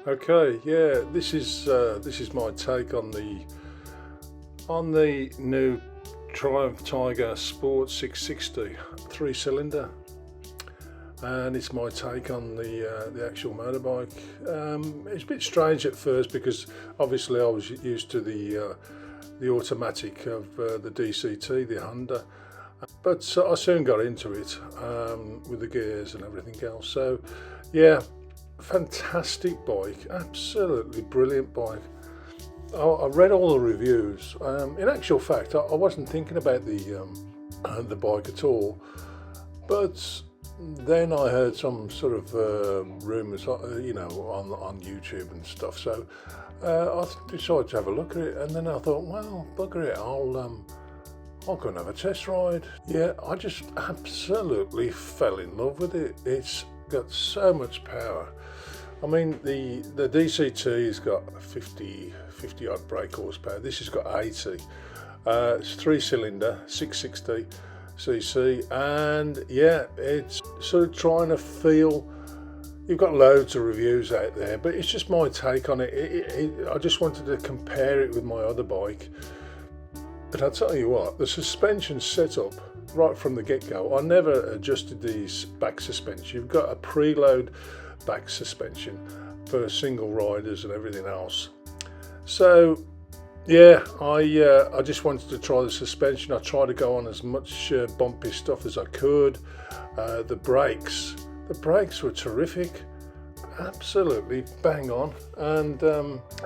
Okay, yeah, this is my take on the new Triumph Tiger Sport 660 three-cylinder, and it's my take on the actual motorbike. It's a bit strange at first because obviously I was used to the automatic of the DCT, the Honda, but I soon got into it with the gears and everything else. So, yeah. Fantastic bike, absolutely brilliant bike. I read all the reviews. In actual fact, I wasn't thinking about the bike at all, but then I heard some sort of rumours, on YouTube and stuff. So I decided to have a look at it, and then I thought, well, bugger it, I'll go and have a test ride. Yeah, I just absolutely fell in love with it. It's got so much power. I mean, the DCT's got 50 odd brake horsepower. This has got 80. It's three-cylinder, 660 cc, and yeah, it's sort of trying to feel. You've got loads of reviews out there, but it's just my take on it. I just wanted to compare it with my other bike. But I'll tell you what, the suspension setup right from the get-go, I never adjusted these back suspension. You've got a preload back suspension for single riders and everything else. So yeah, I just wanted to try the suspension. I tried to go on as much bumpy stuff as I could. The brakes were terrific, absolutely bang on, and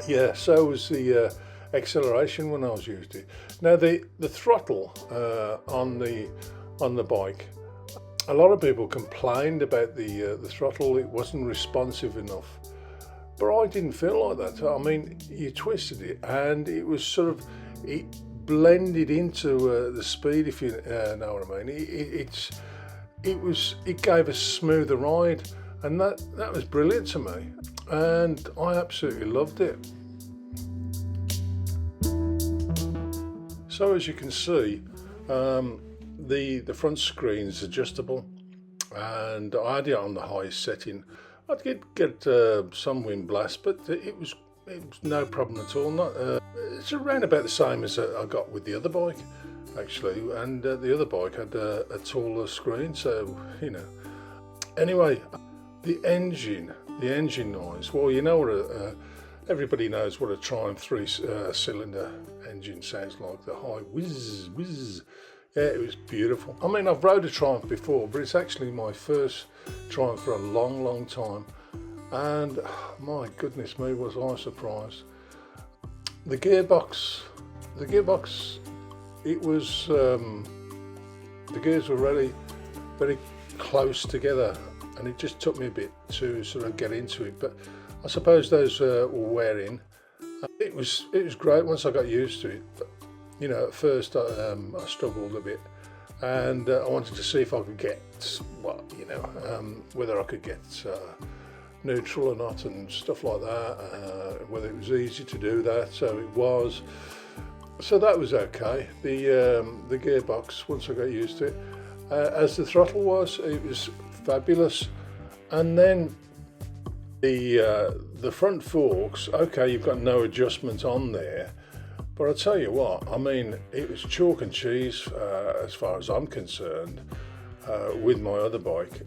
yeah, so was the acceleration when I was used it. Now the throttle on the bike, a lot of people complained about the throttle. It wasn't responsive enough, but I didn't feel like that. I mean, you twisted it and it was sort of, it blended into the speed, if you know what I mean. It gave a smoother ride, and that was brilliant to me, and I absolutely loved it. So as you can see, the front screen is adjustable, and I had it on the highest setting. I'd get some wind blast, but it was no problem at all. It's around about the same as I got with the other bike, actually, and the other bike had a taller screen, so you know. Anyway, the engine noise. Well, you know what everybody knows what a Triumph three-cylinder engine sounds like. The high whiz, whiz. Yeah, it was beautiful. I mean, I've rode a Triumph before, but it's actually my first Triumph for a long, long time. And my goodness me, was I surprised. The gearbox, it was, the gears were really very close together, and it just took me a bit to sort of get into it. But I suppose those were wearing. It was great once I got used to it. But, you know, at first I struggled a bit, and I wanted to see if I could get, whether I could get neutral or not and stuff like that, whether it was easy to do that. So it was. So that was okay. The gearbox, once I got used to it, as the throttle was, it was fabulous. And then the front forks, okay, you've got no adjustment on there, but I tell you what, I mean, it was chalk and cheese as far as I'm concerned. With my other bike,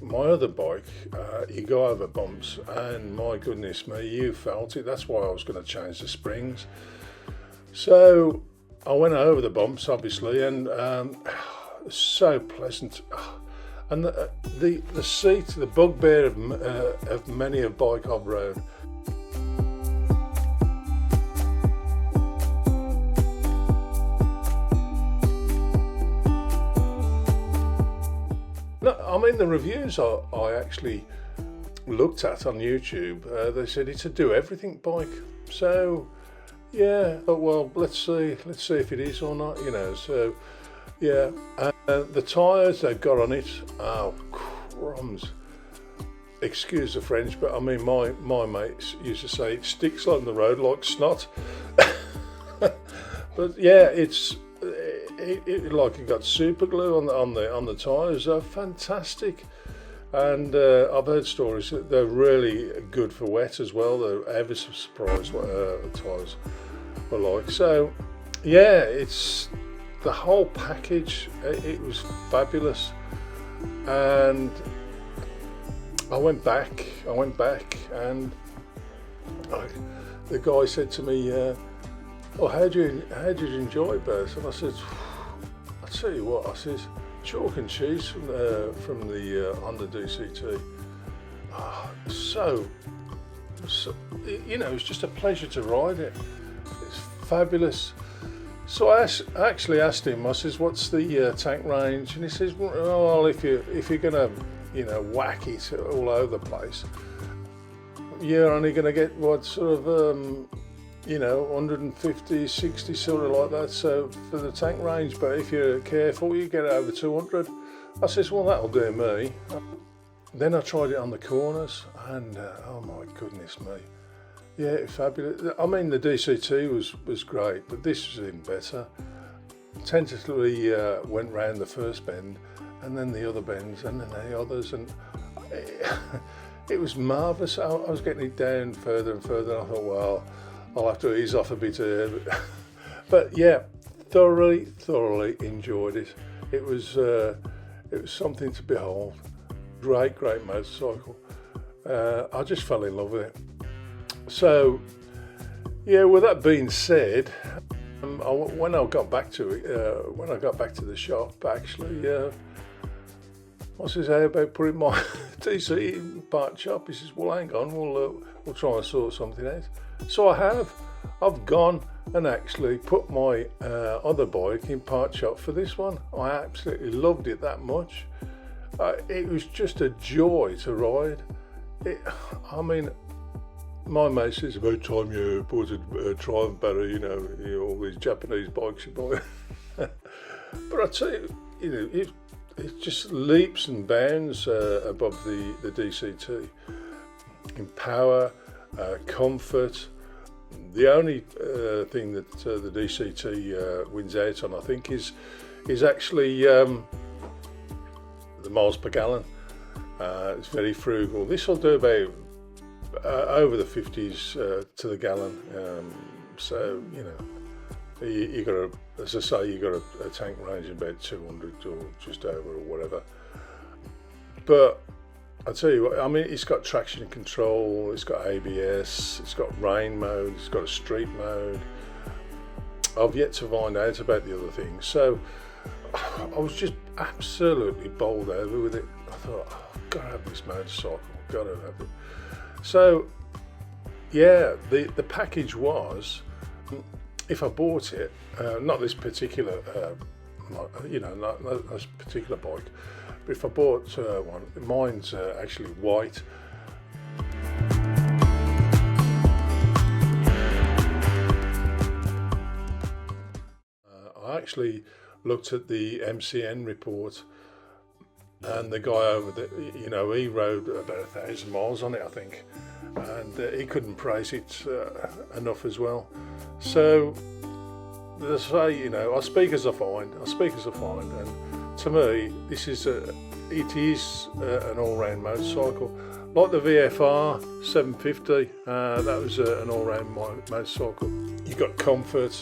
you go over bumps, and my goodness me, you felt it. That's why I was going to change the springs. So I went over the bumps, obviously, and so pleasant. And the seat, the bugbear of many a bike I've rode. No, I mean, the reviews I actually looked at on YouTube, they said it's a do-everything bike. So yeah, but well, let's see if it is or not, you know. So yeah, the tyres they've got on it, oh crumbs, excuse the French, but I mean, my mates used to say it sticks on the road like snot. But yeah, it like it got super glue on the tyres. Fantastic. And I've heard stories that they're really good for wet as well. They're ever so surprised what tyres were like. So yeah, it's the whole package. It was fabulous, and I went back, and the guy said to me, "Oh, how did you enjoy it, Bert?" And I said, "I'll tell you what," I says, "chalk and cheese from the Honda DCT. Oh, so it's just a pleasure to ride it. It's fabulous." So I actually asked him. I says, "What's the tank range?" And he says, "Well, if you're gonna, whack it all over the place, you're only gonna get what sort of 150, 60, sort of like that. So for the tank range, but if you're careful, you get over 200." I says, "Well, that'll do me." Then I tried it on the corners, and oh my goodness me. Yeah, it's fabulous. I mean, the DCT was great, but this was even better. Tentatively went round the first bend, and then the other bends, and then the others, and it was marvellous. I was getting it down further and further, and I thought, well, I'll have to ease off a bit here. But yeah, thoroughly enjoyed it. It was something to behold. Great motorcycle. I just fell in love with it. So, yeah, with that being said, when I got back to it, when I got back to the shop, actually, I says, "How about putting my DC in part shop?" He says, "Well, hang on, we'll try and sort something out." So I have. I've gone and actually put my other bike in part shop for this one. I absolutely loved it that much. It was just a joy to ride. My mate says, "About time you bought a Triumph battery, all these Japanese bikes you buy." But I tell you, it just leaps and bounds above the DCT in power, comfort. The only thing that the DCT wins out on, I think, is actually the miles per gallon. It's very frugal. This will do about over the 50s to the gallon. So you got a, as I say, you got a tank range of about 200 or just over or whatever. But I tell you what, it's got traction control, it's got ABS, it's got rain mode, it's got a street mode. I've yet to find out about the other things. So I was just absolutely bowled over with it. I thought, I've got to have this motorcycle, I've got to have it. So yeah, the package was, if I bought it, not this particular, not this particular bike, but if I bought one, mine's actually white. I actually looked at the MCN report, and the guy over there, he rode about 1,000 miles on it, I think, and he couldn't praise it enough as well. So, as I say, I speak as I find, and to me, it is an all-round motorcycle. Like the VFR 750, that was an all-round motorcycle. You've got comfort,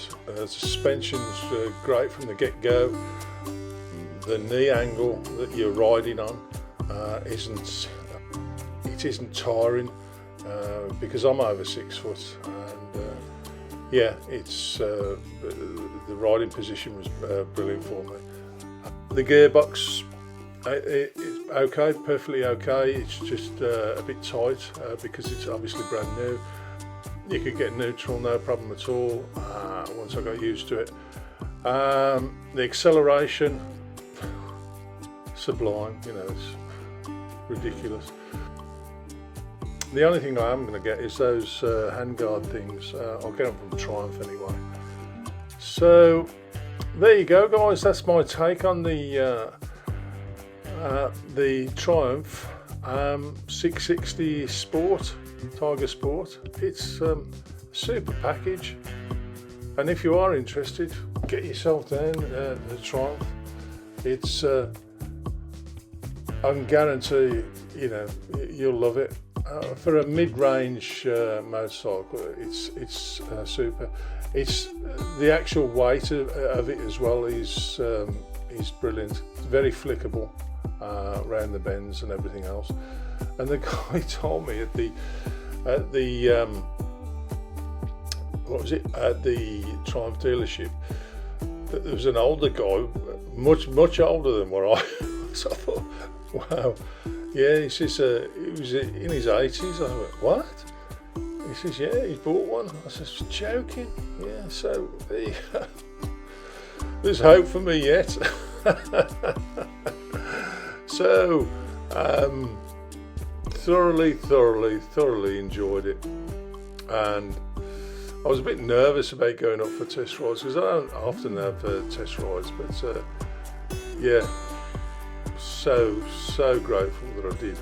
suspension's great from the get-go. The knee angle that you're riding on isn't tiring because I'm over 6 foot, and it's the riding position was brilliant for me. The gearbox, it's okay, perfectly okay. It's just a bit tight because it's obviously brand new. You could get neutral, no problem at all, once I got used to it. The acceleration, sublime, it's ridiculous. The only thing I am going to get is those handguard things. I'll get them from Triumph anyway. So there you go, guys. That's my take on the Triumph 660 Sport, Tiger Sport. It's a super package, and if you are interested, get yourself down the Triumph. It's I can guarantee, you know, you'll love it. For a mid-range motorcycle, it's super. It's the actual weight of it as well is brilliant. It's very flickable around the bends and everything else. And the guy told me at the what was it, at the Triumph dealership, that there was an older guy, much older than what I was. I thought, wow, yeah. He says he was in his 80s. I went, what? He says, yeah, he bought one. I said, joking? Yeah. So there you go. There's hope for me yet. So thoroughly enjoyed it, and I was a bit nervous about going up for test rides because I don't often have test rides, but yeah, so grateful that I did.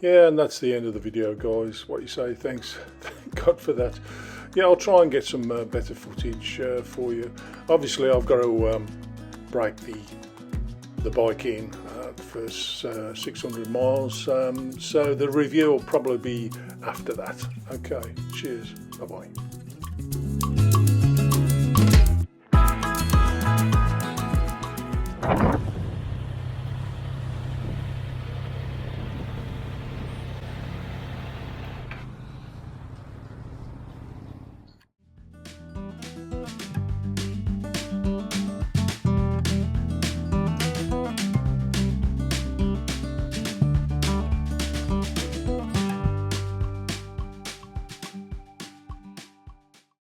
Yeah, and that's the end of the video, guys. What you say? Thanks, thank God for that. Yeah, I'll try and get some better footage for you. Obviously, I've got to break the bike in the first 600 miles, so the review will probably be after that. Okay, cheers, bye bye.